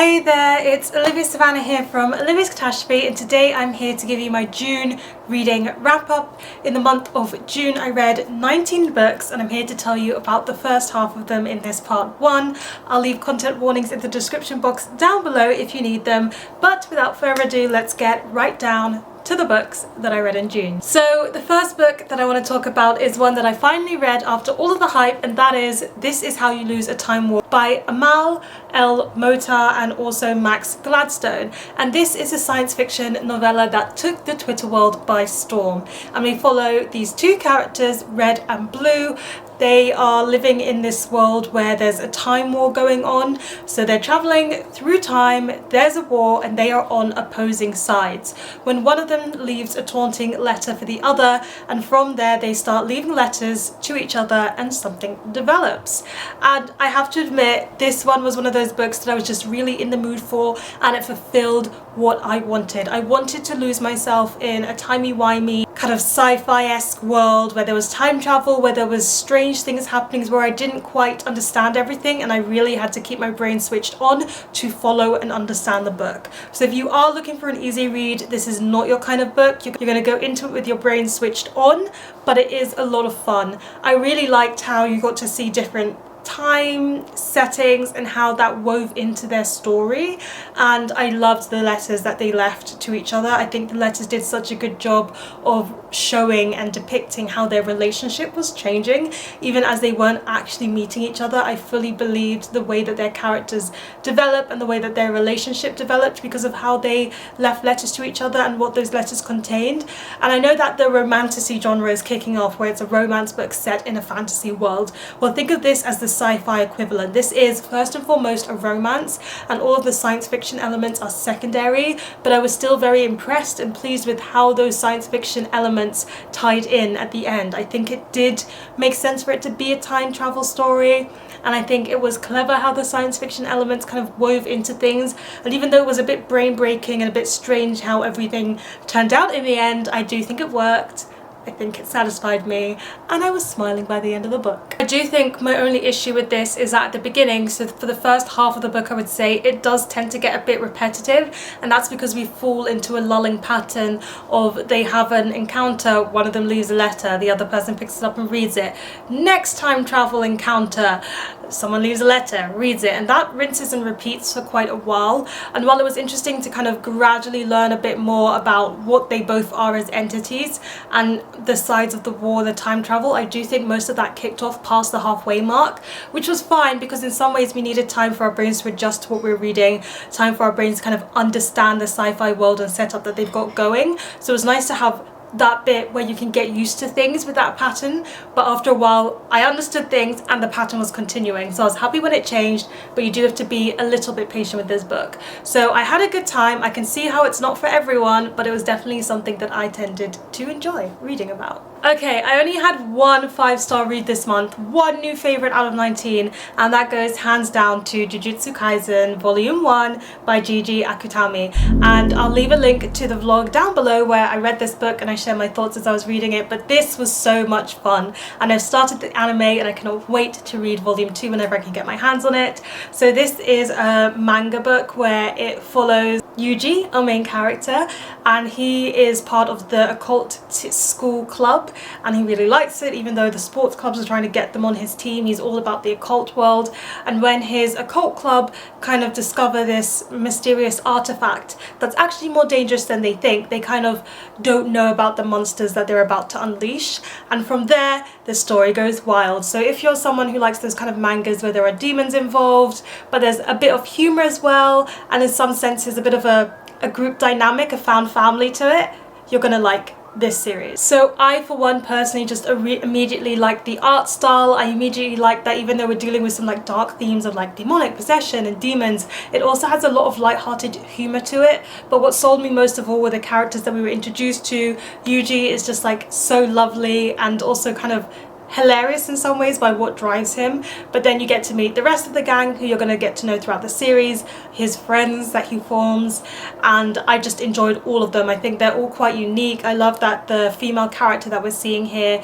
Hey there, it's Olivia Savannah here from Olivia's Catastrophe, and today I'm here to give you my June reading wrap up. In the month of June I read 19 books and I'm here to tell you about the first half of them in this part 1. I'll leave content warnings in the description box down below if you need them, but without further ado, let's get right down to the books that I read in June. So the first book that I want to talk about is one that I finally read after all of the hype, and that is This Is How You Lose a Time War by Amal, El-Mohtar and also Max Gladstone. And this is a science fiction novella that took the Twitter world by storm. And we follow these two characters, Red and Blue. They are living in this world where there's a time war going on. So they're traveling through time, there's a war, and they are on opposing sides. When one of them leaves a taunting letter for the other, and from there they start leaving letters to each other and something develops. And I have to admit, this one was one of those books that I was just really in the mood for, and it fulfilled what I wanted. I wanted to lose myself in a timey-wimey kind of sci-fi-esque world where there was time travel, where there was strange things happening, where I didn't quite understand everything, and I really had to keep my brain switched on to follow and understand the book. So if you are looking for an easy read, this is not your kind of book. You're going to go into it with your brain switched on, but it is a lot of fun. I really liked how you got to see different time settings and how that wove into their story, and I loved the letters that they left to each other. I think the letters did such a good job of showing and depicting how their relationship was changing even as they weren't actually meeting each other. I fully believed the way that their characters developed and the way that their relationship developed because of how they left letters to each other and what those letters contained. And I know that the romantasy genre is kicking off, where it's a romance book set in a fantasy world. Well, think of this as the sci-fi equivalent. This is first and foremost a romance, and all of the science fiction elements are secondary, but I was still very impressed and pleased with how those science fiction elements tied in at the end. I think it did make sense for it to be a time travel story, and I think it was clever how the science fiction elements kind of wove into things. And even though it was a bit brain-breaking and a bit strange how everything turned out in the end, I do think it worked. I think it satisfied me, and I was smiling by the end of the book. I do think my only issue with this is at the beginning. So for the first half of the book, I would say it does tend to get a bit repetitive, and that's because we fall into a lulling pattern of they have an encounter, one of them leaves a letter, the other person picks it up and reads it. Next time travel encounter, someone leaves a letter, reads it, and that rinses and repeats for quite a while. And while it was interesting to kind of gradually learn a bit more about what they both are as entities and the sides of the war, the time travel, I do think most of that kicked off past the halfway mark, which was fine because in some ways we needed time for our brains to adjust to what we were reading, time for our brains to kind of understand the sci-fi world and setup that they've got going. So it was nice to have that bit where you can get used to things with that pattern, but after a while I understood things and the pattern was continuing, so I was happy when it changed. But you do have to be a little bit patient with this book. So I had a good time. I can see how it's not for everyone, but it was definitely something that I tended to enjoy reading about. Okay, I only had one 5-star read this month, one new favourite out of 19, and that goes hands down to Jujutsu Kaisen Volume 1 by Gege Akutami. And I'll leave a link to the vlog down below where I read this book and I share my thoughts as I was reading it, but this was so much fun. And I've started the anime and I cannot wait to read Volume 2 whenever I can get my hands on it. So this is a manga book where it follows Qiouyi, our main character, and he is part of the occult school club, and he really likes it even though the sports clubs are trying to get them on his team. He's all about the occult world, and when his occult club kind of discover this mysterious artifact that's actually more dangerous than they think, they kind of don't know about the monsters that they're about to unleash, and from there the story goes wild. So if you're someone who likes those kind of mangas where there are demons involved but there's a bit of humor as well, and in some senses a bit of a group dynamic, a found family to it, you're gonna like this series. So I for one personally just immediately liked the art style. I immediately liked that even though we're dealing with some like dark themes of like demonic possession and demons, it also has a lot of light-hearted humor to it. But what sold me most of all were the characters that we were introduced to. Qiouyi is just like so lovely and also kind of hilarious in some ways by what drives him, but then you get to meet the rest of the gang who you're going to get to know throughout the series, his friends that he forms, and I just enjoyed all of them. I think they're all quite unique. I love that the female character that we're seeing here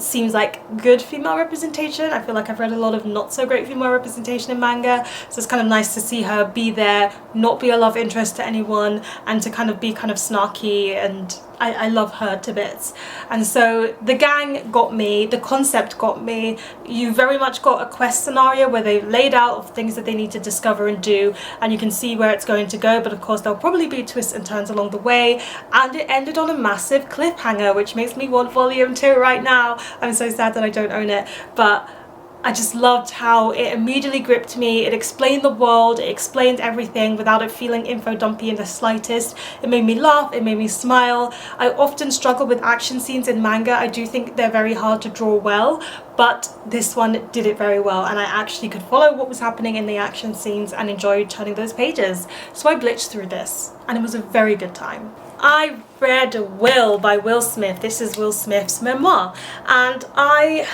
seems like good female representation. I feel like I've read a lot of not so great female representation in manga, so it's kind of nice to see her be there, not be a love interest to anyone, and to kind of be kind of snarky, and I love her to bits. And so the gang got me, the concept got me. You very much got a quest scenario where they've laid out of things that they need to discover and do, and you can see where it's going to go, but of course there'll probably be twists and turns along the way, and it ended on a massive cliffhanger, which makes me want volume 2 right now. I'm so sad that I don't own it, but I just loved how it immediately gripped me. It explained the world, it explained everything without it feeling info dumpy in the slightest. It made me laugh, it made me smile. I often struggle with action scenes in manga. I do think they're very hard to draw well, but this one did it very well, and I actually could follow what was happening in the action scenes and enjoyed turning those pages. So I blitzed through this, and it was a very good time. I read Will by Will Smith. This is Will Smith's memoir, and I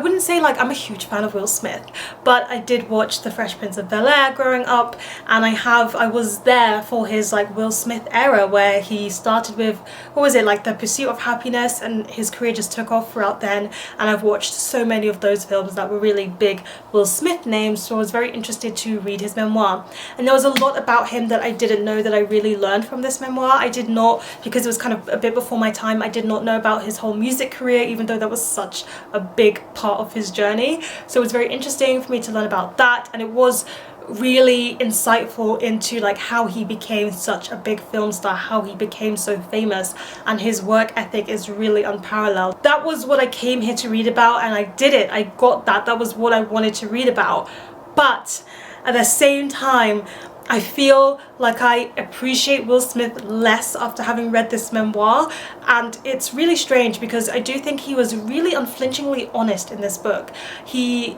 wouldn't say like I'm a huge fan of Will Smith, but I did watch The Fresh Prince of Bel-Air growing up, and I was there for his like Will Smith era where he started with, what was it, like The Pursuit of Happiness, and his career just took off throughout then, and I've watched so many of those films that were really big Will Smith names, so I was very interested to read his memoir. And there was a lot about him that I didn't know that I really learned from this memoir. I did not, because it was kind of a bit before my time, I did not know about his whole music career, even though that was such a big part of his journey. So it was very interesting for me to learn about that, and it was really insightful into like how he became such a big film star, how he became so famous, and his work ethic is really unparalleled. That was what I came here to read about, and I did it. I got that. That was what I wanted to read about. But at the same time, I feel like I appreciate Will Smith less after having read this memoir, and it's really strange because I do think he was really unflinchingly honest in this book. He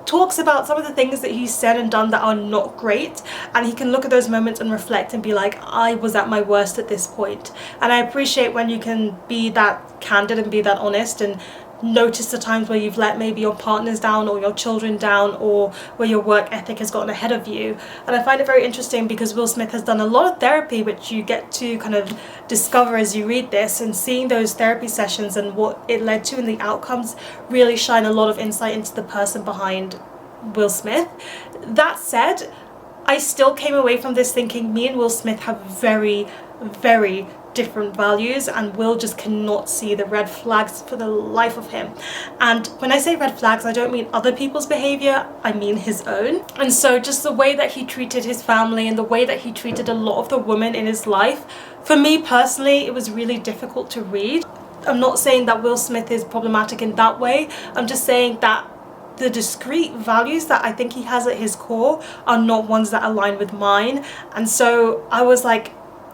talks about some of the things that he's said and done that are not great, and he can look at those moments and reflect and be like, I was at my worst at this point. And I appreciate when you can be that candid and be that honest and notice the times where you've let maybe your partners down or your children down, or where your work ethic has gotten ahead of you. And I find it very interesting because Will Smith has done a lot of therapy, which you get to kind of discover as you read this, and seeing those therapy sessions and what it led to and the outcomes really shine a lot of insight into the person behind Will Smith. That said, I still came away from this thinking me and Will Smith have very, very different values, and Will just cannot see the red flags for the life of him. And when I say red flags, I don't mean other people's behavior, I mean his own. And so just the way that he treated his family and the way that he treated a lot of the women in his life, for me personally, it was really difficult to read. I'm not saying that Will Smith is problematic in that way, I'm just saying that the discrete values that I think he has at his core are not ones that align with mine. And so I was like,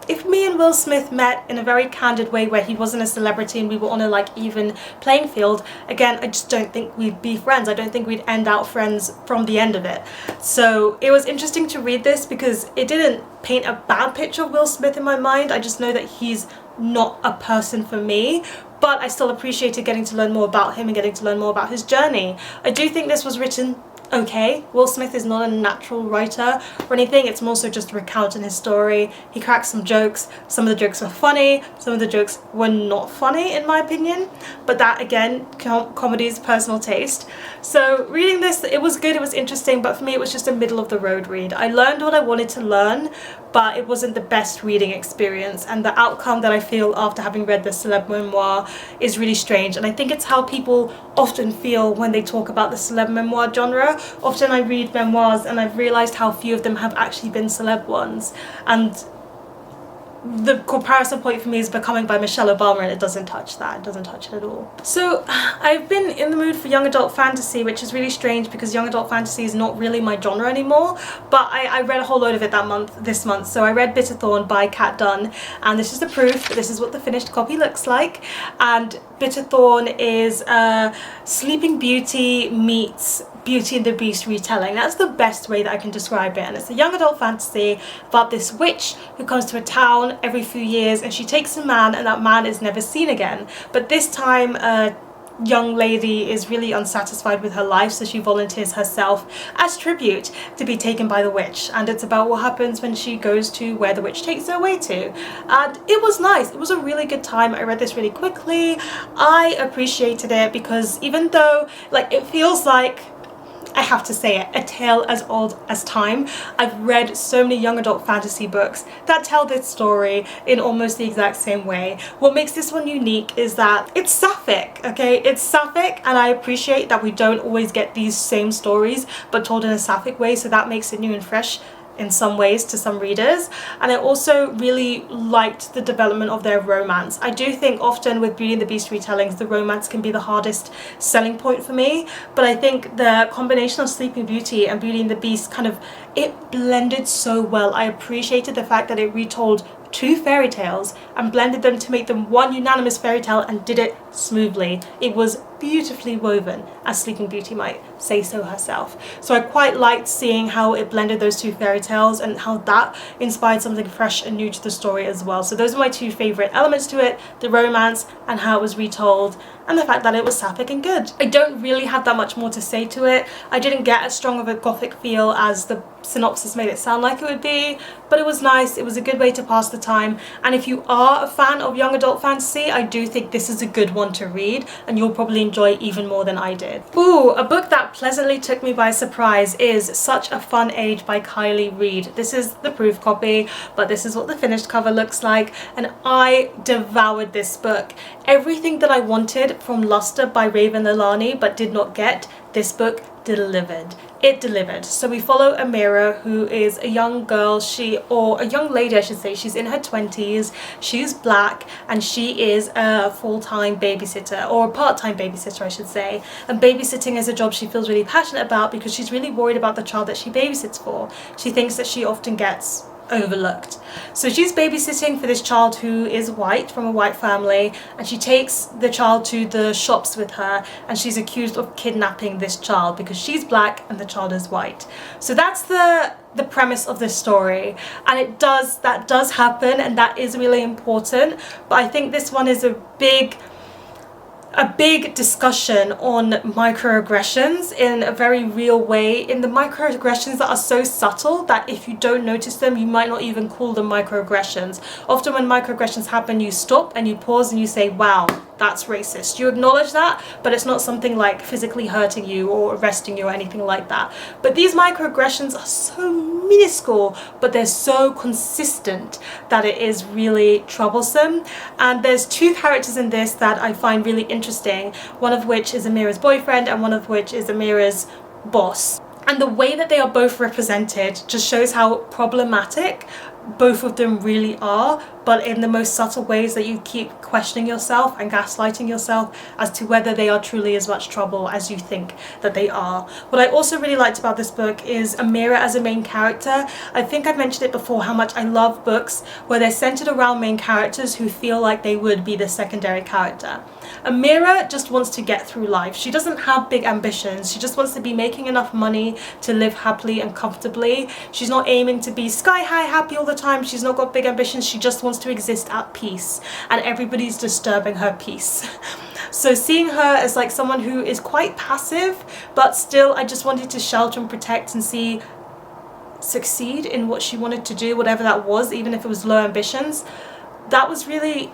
if me and Will Smith met in a very candid way where he wasn't a celebrity and we were on a like even playing field, again, I just don't think we'd be friends. I don't think we'd end out friends from the end of it. So it was interesting to read this because it didn't paint a bad picture of Will Smith in my mind. I just know that he's not a person for me, but I still appreciated getting to learn more about him and getting to learn more about his journey. I do think this was written okay. Will Smith is not a natural writer or anything, it's more so just recounting his story. He cracks some jokes, some of the jokes were funny, some of the jokes were not funny in my opinion, but that again, comedy is personal taste. So reading this, it was good, it was interesting, but for me it was just a middle of the road read. I learned what I wanted to learn, but it wasn't the best reading experience, and the outcome that I feel after having read the celeb memoir is really strange. And I think it's how people often feel when they talk about the celeb memoir genre. Often I read memoirs and I've realised how few of them have actually been celeb ones, and the comparison point for me is Becoming by Michelle Obama, and it doesn't touch that. It doesn't touch it at all. So I've been in the mood for young adult fantasy, which is really strange because young adult fantasy is not really my genre anymore, but I read a whole load of it this month. So I read Bitterthorn by Kat Dunn, and this is the proof. This is what the finished copy looks like. And Bitterthorn is Sleeping Beauty meets Beauty and the Beast retelling. That's the best way that I can describe it. And it's a young adult fantasy about this witch who comes to a town every few years, and she takes a man, and that man is never seen again. But this time young lady is really unsatisfied with her life, so she volunteers herself as tribute to be taken by the witch, and it's about what happens when she goes to where the witch takes her away to. And it was nice. It was a really good time. I read this really quickly. I appreciated it because even though like it feels like, I have to say it, a tale as old as time. I've read so many young adult fantasy books that tell this story in almost the exact same way. What makes this one unique is that it's sapphic, okay? It's sapphic, and I appreciate that we don't always get these same stories but told in a sapphic way, so that makes it new and fresh in some ways to some readers. And I also really liked the development of their romance. I do think often with Beauty and the Beast retellings, the romance can be the hardest selling point for me, but I think the combination of Sleeping Beauty and Beauty and the Beast it blended so well. I appreciated the fact that it retold two fairy tales and blended them to make them one unanimous fairy tale and did it smoothly. It was beautifully woven, as Sleeping Beauty might say so herself. So I quite liked seeing how it blended those two fairy tales and how that inspired something fresh and new to the story as well. So those are my two favourite elements to it, the romance and how it was retold, and the fact that it was sapphic and good. I don't really have that much more to say to it. I didn't get as strong of a gothic feel as the synopsis made it sound like it would be, but it was nice. It was a good way to pass the time, and if you are a fan of young adult fantasy, I do think this is a good one to read and you'll probably enjoy even more than I did. Ooh, a book that pleasantly took me by surprise is Such a Fun Age by Kiley Reid. This is the proof copy, but this is what the finished cover looks like, and I devoured this book. Everything that I wanted from Luster by Raven Leilani but did not get, this book delivered. It delivered. So we follow Amira, who is a young girl, or a young lady I should say. She's in her 20s, she's black, and she is a full-time babysitter, or a part-time babysitter I should say, and babysitting is a job she feels really passionate about because she's really worried about the child that she babysits for. She thinks that she often gets overlooked. So she's babysitting for this child who is white, from a white family, and she takes the child to the shops with her, and she's accused of kidnapping this child because she's black and the child is white. So that's the premise of this story, and that does happen, and that is really important. But I think this one is a big discussion on microaggressions in a very real way, in the microaggressions that are so subtle that if you don't notice them, you might not even call them microaggressions. Often when microaggressions happen, you stop and you pause and you say, wow, that's racist. You acknowledge that, but it's not something like physically hurting you or arresting you or anything like that. But these microaggressions are so minuscule, but they're so consistent that it is really troublesome. And there's two characters in this that I find really interesting, one of which is Amira's boyfriend and one of which is Amira's boss. And the way that they are both represented just shows how problematic both of them really are, but in the most subtle ways that you keep questioning yourself and gaslighting yourself as to whether they are truly as much trouble as you think that they are. What I also really liked about this book is Amira as a main character. I think I've mentioned it before how much I love books where they're centered around main characters who feel like they would be the secondary character. Amira just wants to get through life. She doesn't have big ambitions. She just wants to be making enough money to live happily and comfortably. She's not aiming to be sky high happy all the time. She's not got big ambitions. She just wants to exist at peace, and everybody's disturbing her peace. So seeing her as like someone who is quite passive, but still I just wanted to shelter and protect and see succeed in what she wanted to do, whatever that was, even if it was low ambitions, that was really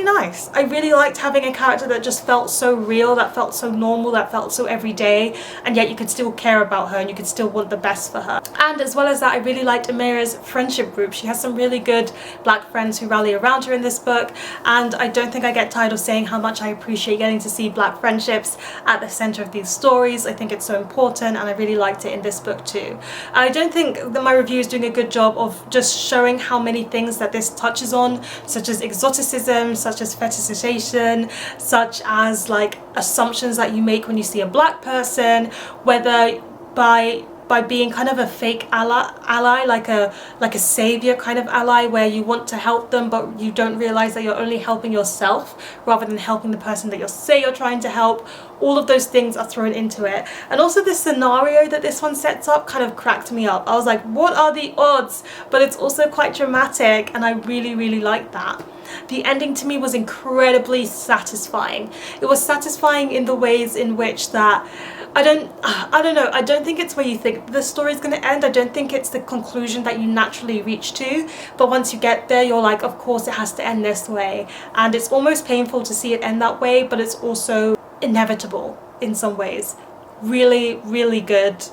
nice. I really liked having a character that just felt so real, that felt so normal, that felt so everyday, and yet you could still care about her and you could still want the best for her. And as well as that, I really liked Amira's friendship group. She has some really good black friends who rally around her in this book, and I don't think I get tired of saying how much I appreciate getting to see black friendships at the center of these stories. I think it's so important, and I really liked it in this book too. I don't think that my review is doing a good job of just showing how many things that this touches on, such as exoticism, such as fetishization, such as like assumptions that you make when you see a black person, whether by by being kind of a fake ally, like a savior kind of ally, where you want to help them but you don't realize that you're only helping yourself rather than helping the person that you say you're trying to help. All of those things are thrown into it. And also the scenario that this one sets up kind of cracked me up. I was like, what are the odds? But it's also quite dramatic, and I really like that. The ending to me was incredibly satisfying. It was satisfying in the ways in which that I don't know, I don't think it's where you think the story's going to end. I don't think it's the conclusion that you naturally reach to, but once you get there you're like, of course it has to end this way, and it's almost painful to see it end that way, but it's also inevitable in some ways. Really good.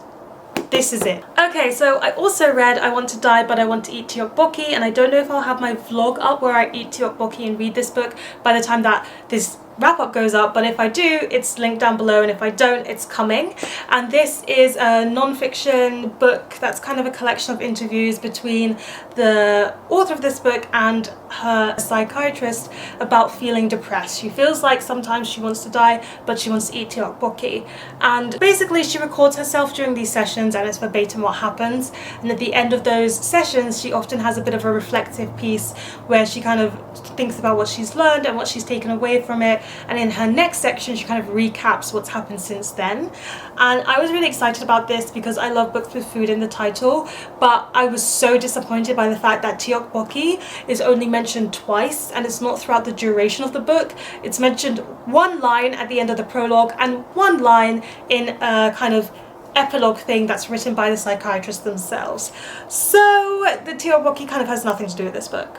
This is it. Okay, so I also read I Want to Die But I Want to Eat Tteokbokki, and I don't know if I'll have my vlog up where I eat tteokbokki and read this book by the time that this wrap up goes up, but if I do, it's linked down below, and if I don't, it's coming. And this is a non-fiction book that's kind of a collection of interviews between the author of this book and her psychiatrist about feeling depressed. She feels like sometimes she wants to die, but she wants to eat tteokbokki, and basically she records herself during these sessions, and it's verbatim what happens. And at the end of those sessions she often has a bit of a reflective piece where she kind of thinks about what she's learned and what she's taken away from it, and in her next section she kind of recaps what's happened since then. And I was really excited about this because I love books with food in the title, but I was so disappointed by the fact that tteokbokki is only mentioned twice, and it's not throughout the duration of the book. It's mentioned one line at the end of the prologue and one line in a kind of epilogue thing that's written by the psychiatrists themselves. So the tteokbokki kind of has nothing to do with this book,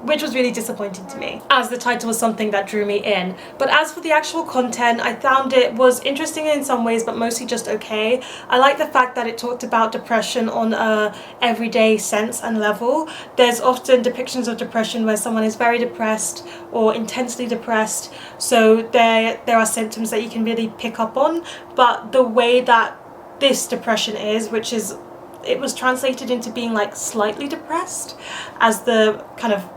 which was really disappointing to me, as the title was something that drew me in. But as for the actual content, I found it was interesting in some ways, but mostly just okay. I like the fact that it talked about depression on a everyday sense and level. There's often depictions of depression where someone is very depressed or intensely depressed, so there are symptoms that you can really pick up on, but the way that this depression is, which is, it was translated into being like slightly depressed as the kind of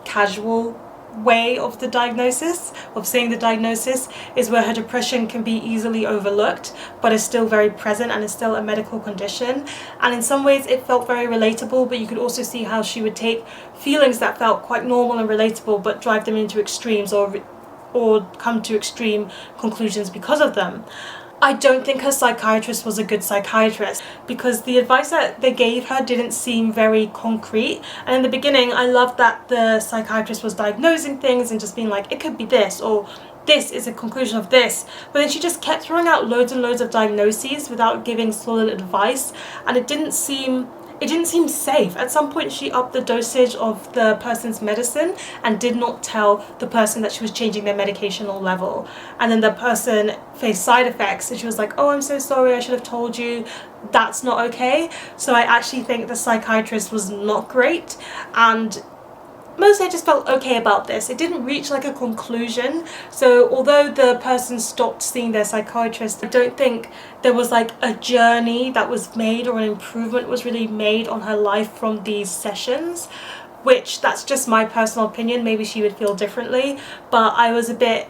casual way of the diagnosis, of saying the diagnosis, is where her depression can be easily overlooked but is still very present and is still a medical condition. And in some ways it felt very relatable, but you could also see how she would take feelings that felt quite normal and relatable but drive them into extremes or come to extreme conclusions because of them. I don't think her psychiatrist was a good psychiatrist, because the advice that they gave her didn't seem very concrete. And in the beginning I loved that the psychiatrist was diagnosing things and just being like, it could be this, or this is a conclusion of this, but then she just kept throwing out loads and loads of diagnoses without giving solid advice, and it didn't seem safe. At some point she upped the dosage of the person's medicine and did not tell the person that she was changing their medicational level, and then the person faced side effects and she was like, oh, I'm so sorry, I should have told you. That's not okay. So I actually think the psychiatrist was not great, and mostly I just felt okay about this. It didn't reach like a conclusion, so although the person stopped seeing their psychiatrist, I don't think there was like a journey that was made or an improvement was really made on her life from these sessions, which that's just my personal opinion. Maybe she would feel differently, but I was a bit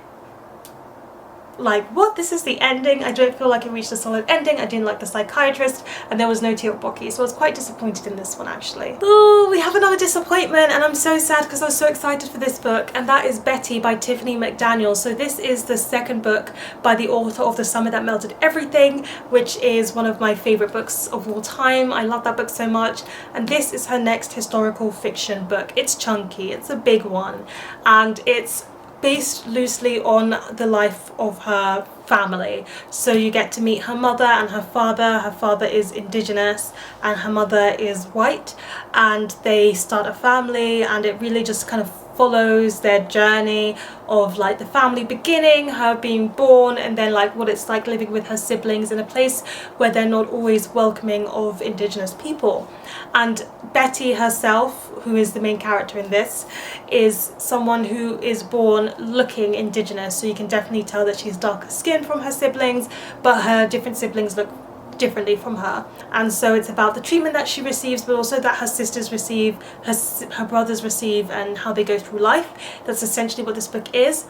like, what, this is the ending? I don't feel like it reached a solid ending. I didn't like the psychiatrist, and there was no tteokbokki, so I was quite disappointed in this one actually. Oh, we have another disappointment, and I'm so sad because I was so excited for this book, and that is Betty by Tiffany McDaniel. So this is the second book by the author of The Summer That Melted Everything, which is one of my favorite books of all time. I love that book so much, and this is her next historical fiction book. It's chunky, it's a big one, and it's based loosely on the life of her family. So you get to meet her mother and her father. Her father is indigenous and her mother is white, and they start a family, and it really just kind of follows their journey of like the family beginning, her being born, and then like what it's like living with her siblings in a place where they're not always welcoming of indigenous people. And Betty herself, who is the main character in this, is someone who is born looking indigenous, so you can definitely tell that she's darker skinned from her siblings, but her different siblings look differently from her. And so it's about the treatment that she receives, but also that her sisters receive, her brothers receive, and how they go through life. That's essentially what this book is.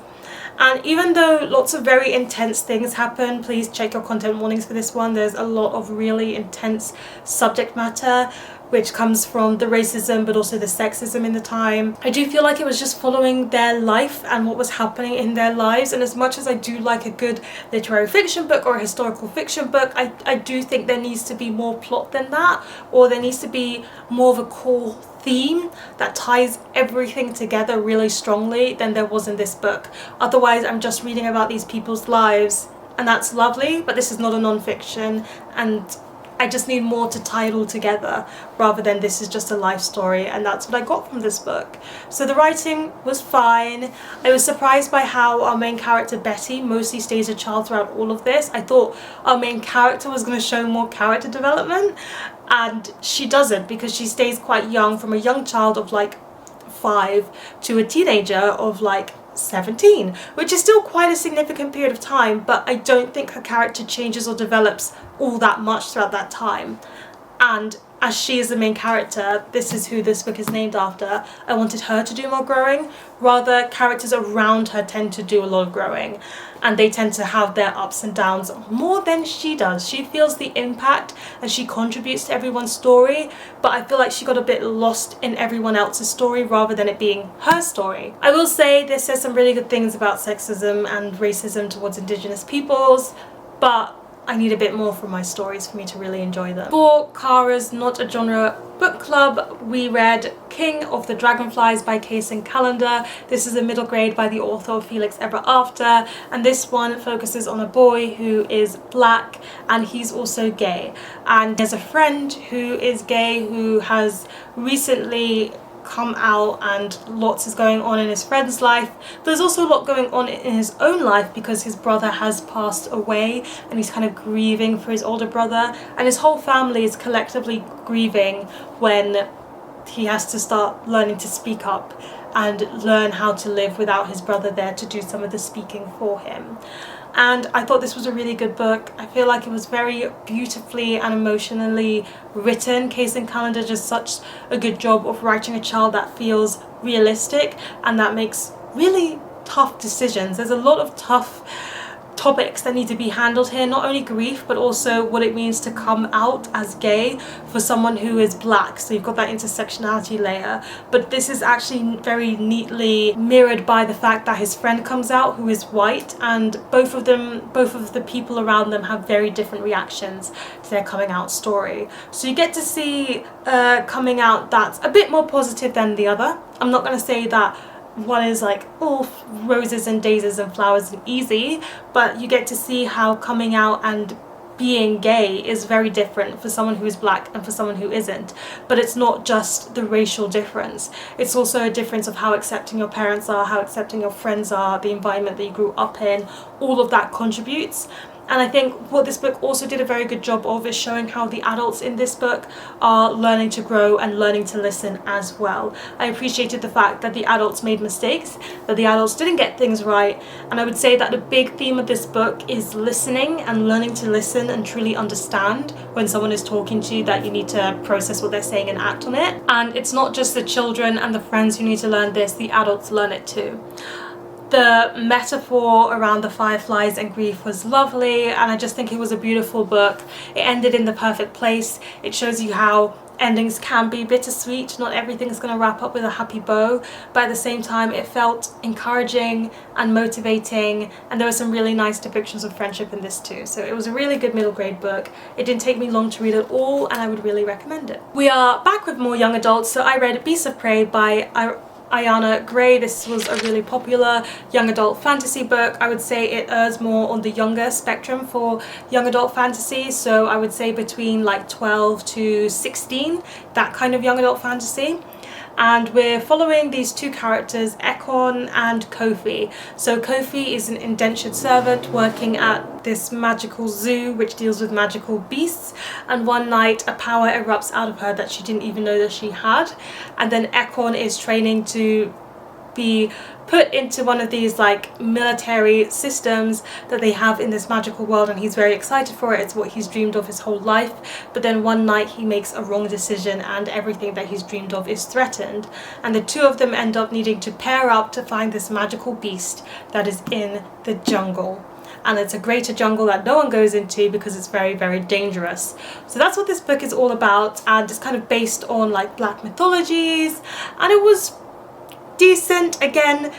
And even though lots of very intense things happen, please check your content warnings for this one. There's a lot of really intense subject matter which comes from the racism but also the sexism in the time. I do feel like it was just following their life and what was happening in their lives, and as much as I do like a good literary fiction book or a historical fiction book, I do think there needs to be more plot than that, or there needs to be more of a core theme that ties everything together really strongly than there was in this book. Otherwise I'm just reading about these people's lives, and that's lovely, but this is not a non-fiction, and I just need more to tie it all together rather than this is just a life story, and that's what I got from this book. So the writing was fine. I was surprised by how our main character Betty mostly stays a child throughout all of this. I thought our main character was going to show more character development, and she doesn't, because she stays quite young, from a young child of like 5 to a teenager of like 17, which is still quite a significant period of time, but I don't think her character changes or develops all that much throughout that time. And as she is the main character, this is who this book is named after, I wanted her to do more growing. Rather, characters around her tend to do a lot of growing, and they tend to have their ups and downs more than she does. She feels the impact and she contributes to everyone's story, but I feel like she got a bit lost in everyone else's story rather than it being her story. I will say this says some really good things about sexism and racism towards Indigenous peoples, but I need a bit more from my stories for me to really enjoy them. For Kara's Not a Genre book club, we read King of the Dragonflies by Kacen Callender. This is a middle grade by the author of Felix Ever After, and this one focuses on a boy who is black and he's also gay. And there's a friend who is gay who has recently come out, and lots is going on in his friend's life. There's also a lot going on in his own life because his brother has passed away and he's kind of grieving for his older brother, and his whole family is collectively grieving when he has to start learning to speak up and learn how to live without his brother there to do some of the speaking for him. And I thought this was a really good book. I feel like it was very beautifully and emotionally written. Kacen Callender does such a good job of writing a child that feels realistic and that makes really tough decisions. There's a lot of tough topics that need to be handled here, not only grief but also what it means to come out as gay for someone who is black, so you've got that intersectionality layer. But this is actually very neatly mirrored by the fact that his friend comes out who is white, and both of the people around them have very different reactions to their coming out story. So you get to see coming out that's a bit more positive than the other. I'm not going to say that one is like all roses and daisies and flowers and easy, but you get to see how coming out and being gay is very different for someone who is black and for someone who isn't. But it's not just the racial difference, it's also a difference of how accepting your parents are, how accepting your friends are, the environment that you grew up in. All of that contributes. And I think what this book also did a very good job of is showing how the adults in this book are learning to grow and learning to listen as well. I appreciated the fact that the adults made mistakes, that the adults didn't get things right, and I would say that the big theme of this book is listening and learning to listen and truly understand when someone is talking to you, that you need to process what they're saying and act on it. And it's not just the children and the friends who need to learn this, the adults learn it too. The metaphor around the fireflies and grief was lovely, and I just think it was a beautiful book. It ended in the perfect place. It shows you how endings can be bittersweet. Not everything's going to wrap up with a happy bow, but at the same time it felt encouraging and motivating, and there were some really nice depictions of friendship in this too. So it was a really good middle grade book. It didn't take me long to read it all, and I would really recommend it. We are back with more young adults, so I read Ibiza Pray by Ayana Gray. This was a really popular young adult fantasy book. I would say it errs more on the younger spectrum for young adult fantasy, so I would say between like 12 to 16, that kind of young adult fantasy. And we're following these two characters, Ekon and Kofi. So Kofi is an indentured servant working at this magical zoo which deals with magical beasts, and one night a power erupts out of her that she didn't even know that she had, and then Ekon is training to be put into one of these like military systems that they have in this magical world, and he's very excited for it. It's what he's dreamed of his whole life. But then one night he makes a wrong decision and everything that he's dreamed of is threatened, and the two of them end up needing to pair up to find this magical beast that is in the jungle. And it's a greater jungle that no one goes into because it's very, very dangerous. So that's what this book is all about, and it's kind of based on like black mythologies, and it was decent. Again,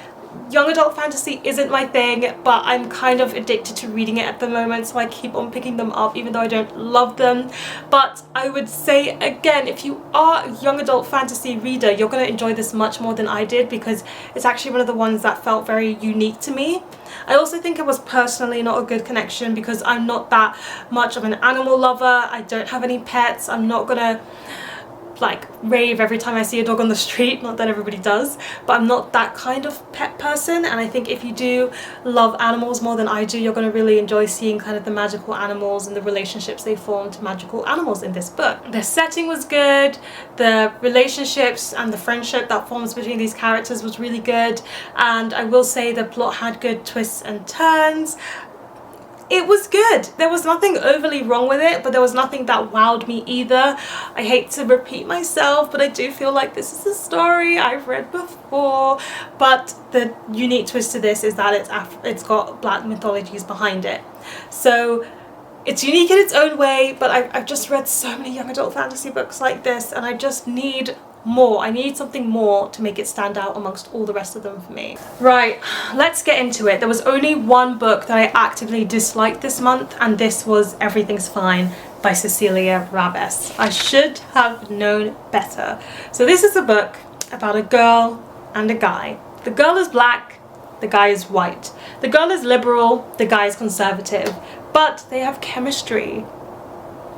young adult fantasy isn't my thing, but I'm kind of addicted to reading it at the moment, so I keep on picking them up even though I don't love them. But I would say again, if you are a young adult fantasy reader, you're going to enjoy this much more than I did, because it's actually one of the ones that felt very unique to me. I also think it was personally not a good connection because I'm not that much of an animal lover. I don't have any pets. I'm not gonna like rave every time I see a dog on the street, not that everybody does, but I'm not that kind of pet person. And I think if you do love animals more than I do, you're going to really enjoy seeing kind of the magical animals and the relationships they form to magical animals in this book. The setting was good, the relationships and the friendship that forms between these characters was really good, and I will say the plot had good twists and turns. It was good. There was nothing overly wrong with it, but there was nothing that wowed me either. I hate to repeat myself, but I do feel like this is a story I've read before. But the unique twist to this is that it's got black mythologies behind it. So it's unique in its own way, but I've just read so many young adult fantasy books like this, and I just need more. I need something more to make it stand out amongst all the rest of them for me. Right, let's get into it. There was only one book that I actively disliked this month, and this was Everything's Fine by Cecila Rabess. I should have known better. So this is a book about a girl and a guy. The girl is black, the guy is white. The girl is liberal, the guy is conservative, but they have chemistry.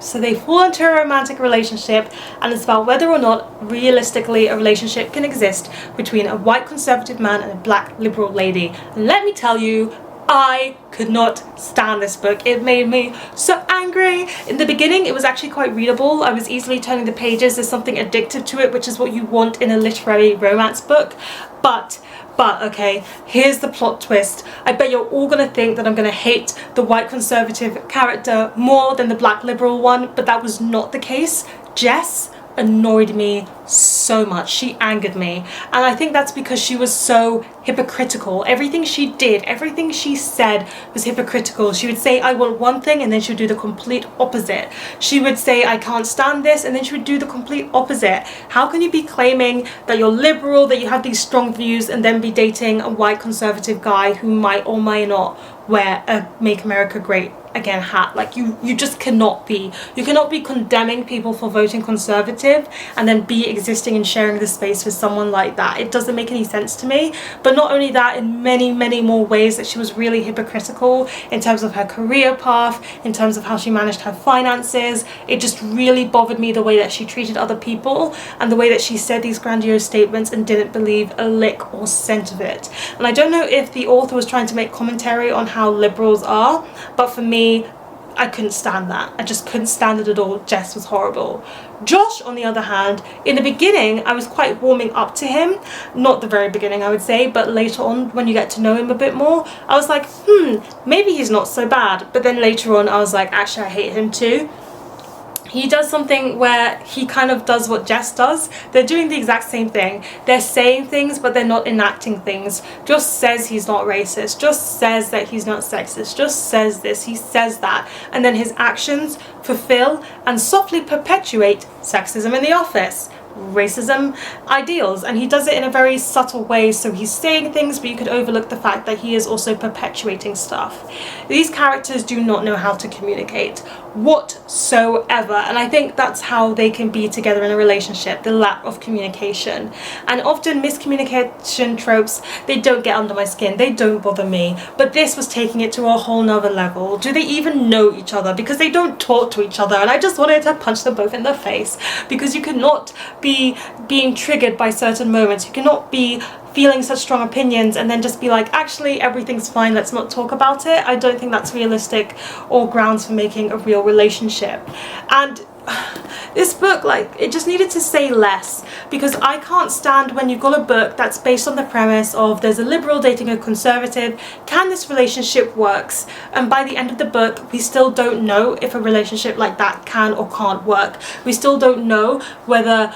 So they fall into a romantic relationship, and it's about whether or not realistically a relationship can exist between a white conservative man and a black liberal lady. And let me tell you, I could not stand this book. It made me so angry. In the beginning, it was actually quite readable. I was easily turning the pages. There's something addictive to it, which is what you want in a literary romance book. But okay, here's the plot twist. I bet you're all gonna think that I'm gonna hate the white conservative character more than the black liberal one, but that was not the case. Jess annoyed me so much. She angered me, and I think that's because she was so hypocritical. Everything she did, everything she said was hypocritical. She would say I want one thing and then she would do the complete opposite. She would say I can't stand this and then she would do the complete opposite. How can you be claiming that you're liberal, that you have these strong views, and then be dating a white conservative guy who might or might not wear a Make America Great Again hat? Like you just cannot be. You cannot be condemning people for voting conservative and then be existing and sharing the space with someone like that. It doesn't make any sense to me. But not only that, in many, many more ways that she was really hypocritical in terms of her career path, in terms of how she managed her finances. It just really bothered me the way that she treated other people and the way that she said these grandiose statements and didn't believe a lick or cent of it. And I don't know if the author was trying to make commentary on how liberals are, but for me, I couldn't stand that. I just couldn't stand it at all. Jess was horrible. Josh, on the other hand, in the beginning, I was quite warming up to him. Not the very beginning, I would say, but later on, when you get to know him a bit more, I was like, maybe he's not so bad. But then later on, I was like, actually, I hate him too. He does something where he kind of does what Jess does. They're doing the exact same thing. They're saying things, but they're not enacting things. Just says he's not racist. Just says that he's not sexist. Just says this, he says that. And then his actions fulfill and softly perpetuate sexism in the office, racism ideals, and he does it in a very subtle way. So he's saying things, but you could overlook the fact that he is also perpetuating stuff. These characters do not know how to communicate whatsoever, and I think that's how they can be together in a relationship, the lack of communication. And often miscommunication tropes, they don't get under my skin, they don't bother me, but this was taking it to a whole nother level. Do they even know each other? Because they don't talk to each other, and I just wanted to punch them both in the face, because you cannot be being triggered by certain moments. You cannot be feeling such strong opinions and then just be like, actually everything's fine, let's not talk about it. I don't think that's realistic or grounds for making a real relationship. And this book, like, it just needed to say less. because I can't stand when you've got a book that's based on the premise of there's a liberal dating a conservative, can this relationship works? And by the end of the book we still don't know if a relationship like that can or can't work. We still don't know whether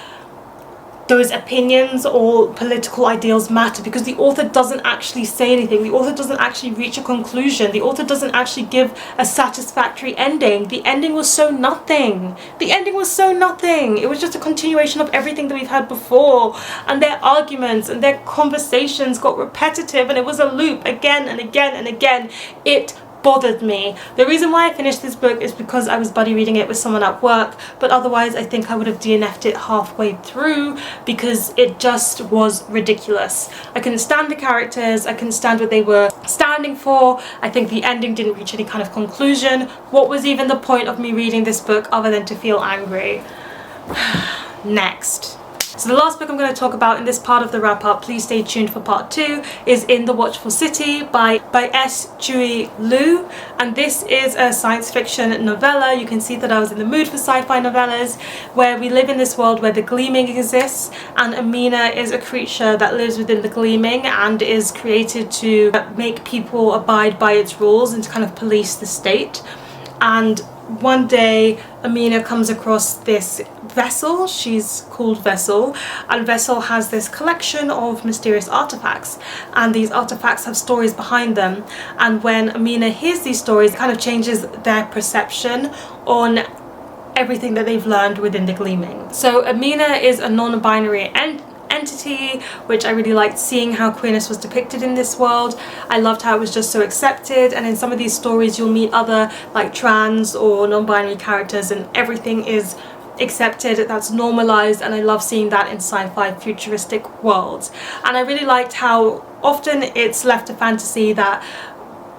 those opinions or political ideals matter, because the author doesn't actually say anything. The author doesn't actually reach a conclusion. The author doesn't actually give a satisfactory ending. The ending was so nothing. The ending was so nothing. It was just a continuation of everything that we've had before, and their arguments and their conversations got repetitive, and it was a loop again and again and again. It bothered me. The reason why I finished this book is because I was buddy reading it with someone at work, but otherwise I think I would have DNF'd it halfway through because it just was ridiculous. I couldn't stand the characters, I couldn't stand what they were standing for. I think the ending didn't reach any kind of conclusion. What was even the point of me reading this book other than to feel angry? Next. So the last book I'm going to talk about in this part of the wrap up, please stay tuned for part 2, is In the Watchful City by Qiouyi Lu, and this is a science fiction novella. You can see that I was in the mood for sci-fi novellas, where we live in this world where the gleaming exists, and Amina is a creature that lives within the gleaming and is created to make people abide by its rules and to kind of police the state. And one day Amina comes across this vessel. She's called Vessel, and Vessel has this collection of mysterious artifacts, and these artifacts have stories behind them, and when Amina hears these stories, it kind of changes their perception on everything that they've learned within the gleaming. So Amina is a non-binary entity, which I really liked seeing how queerness was depicted in this world. I loved how it was just so accepted, and in some of these stories you'll meet other like trans or non-binary characters and everything is accepted, that's normalized, and I love seeing that in sci-fi futuristic worlds. And I really liked how often it's left to fantasy that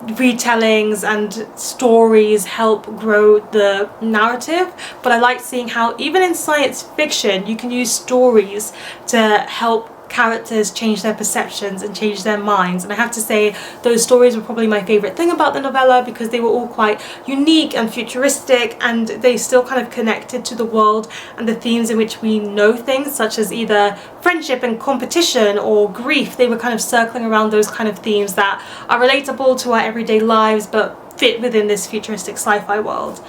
retellings and stories help grow the narrative, but I like seeing how even in science fiction you can use stories to help characters change their perceptions and change their minds. And I have to say those stories were probably my favorite thing about the novella, because they were all quite unique and futuristic, and they still kind of connected to the world and the themes in which we know things, such as either friendship and competition or grief. They were kind of circling around those kind of themes that are relatable to our everyday lives but fit within this futuristic sci-fi world.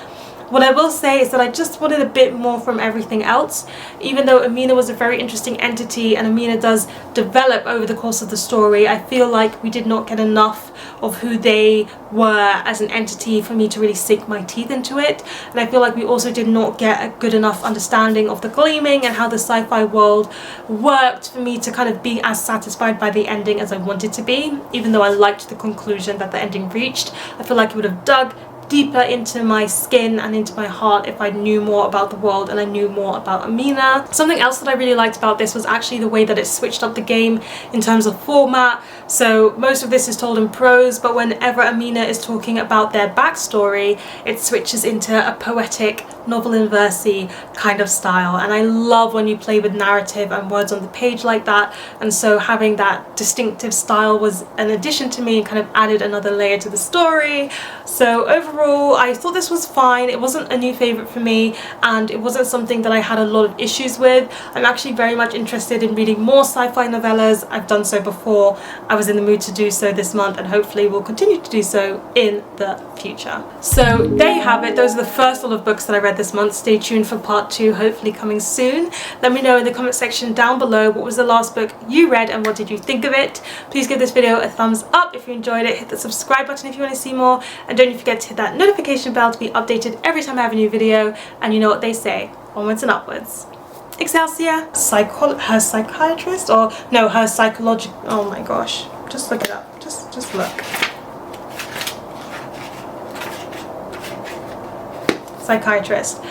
What I will say is that I just wanted a bit more from everything else. Even though Amina was a very interesting entity and Amina does develop over the course of the story, I feel like we did not get enough of who they were as an entity for me to really sink my teeth into it. And I feel like we also did not get a good enough understanding of the gleaming and how the sci-fi world worked for me to kind of be as satisfied by the ending as I wanted to be. Even though I liked the conclusion that the ending reached, I feel like it would have dug deeper into my skin and into my heart if I knew more about the world and I knew more about Amina. Something else that I really liked about this was actually the way that it switched up the game in terms of format. So most of this is told in prose, but whenever Amina is talking about their backstory, it switches into a poetic novel in versey kind of style, and I love when you play with narrative and words on the page like that, and so having that distinctive style was an addition to me and kind of added another layer to the story. So overall I thought this was fine. It wasn't a new favourite for me, and it wasn't something that I had a lot of issues with. I'm actually very much interested in reading more sci-fi novellas. I've done so before. I was in the mood to do so this month, and hopefully will continue to do so in the future. So there you have it. Those are the first lot of books that I read this month. Stay tuned for part 2, hopefully coming soon. Let me know in the comment section down below what was the last book you read and what did you think of it. Please give this video a thumbs up if you enjoyed it. Hit the subscribe button if you want to see more, and don't forget to hit that notification bell to be updated every time I have a new video. And you know what they say, onwards and upwards. Excelsior. Her psychiatrist, or no, her psychological, oh my gosh, just look it up, just look. Psychiatrist.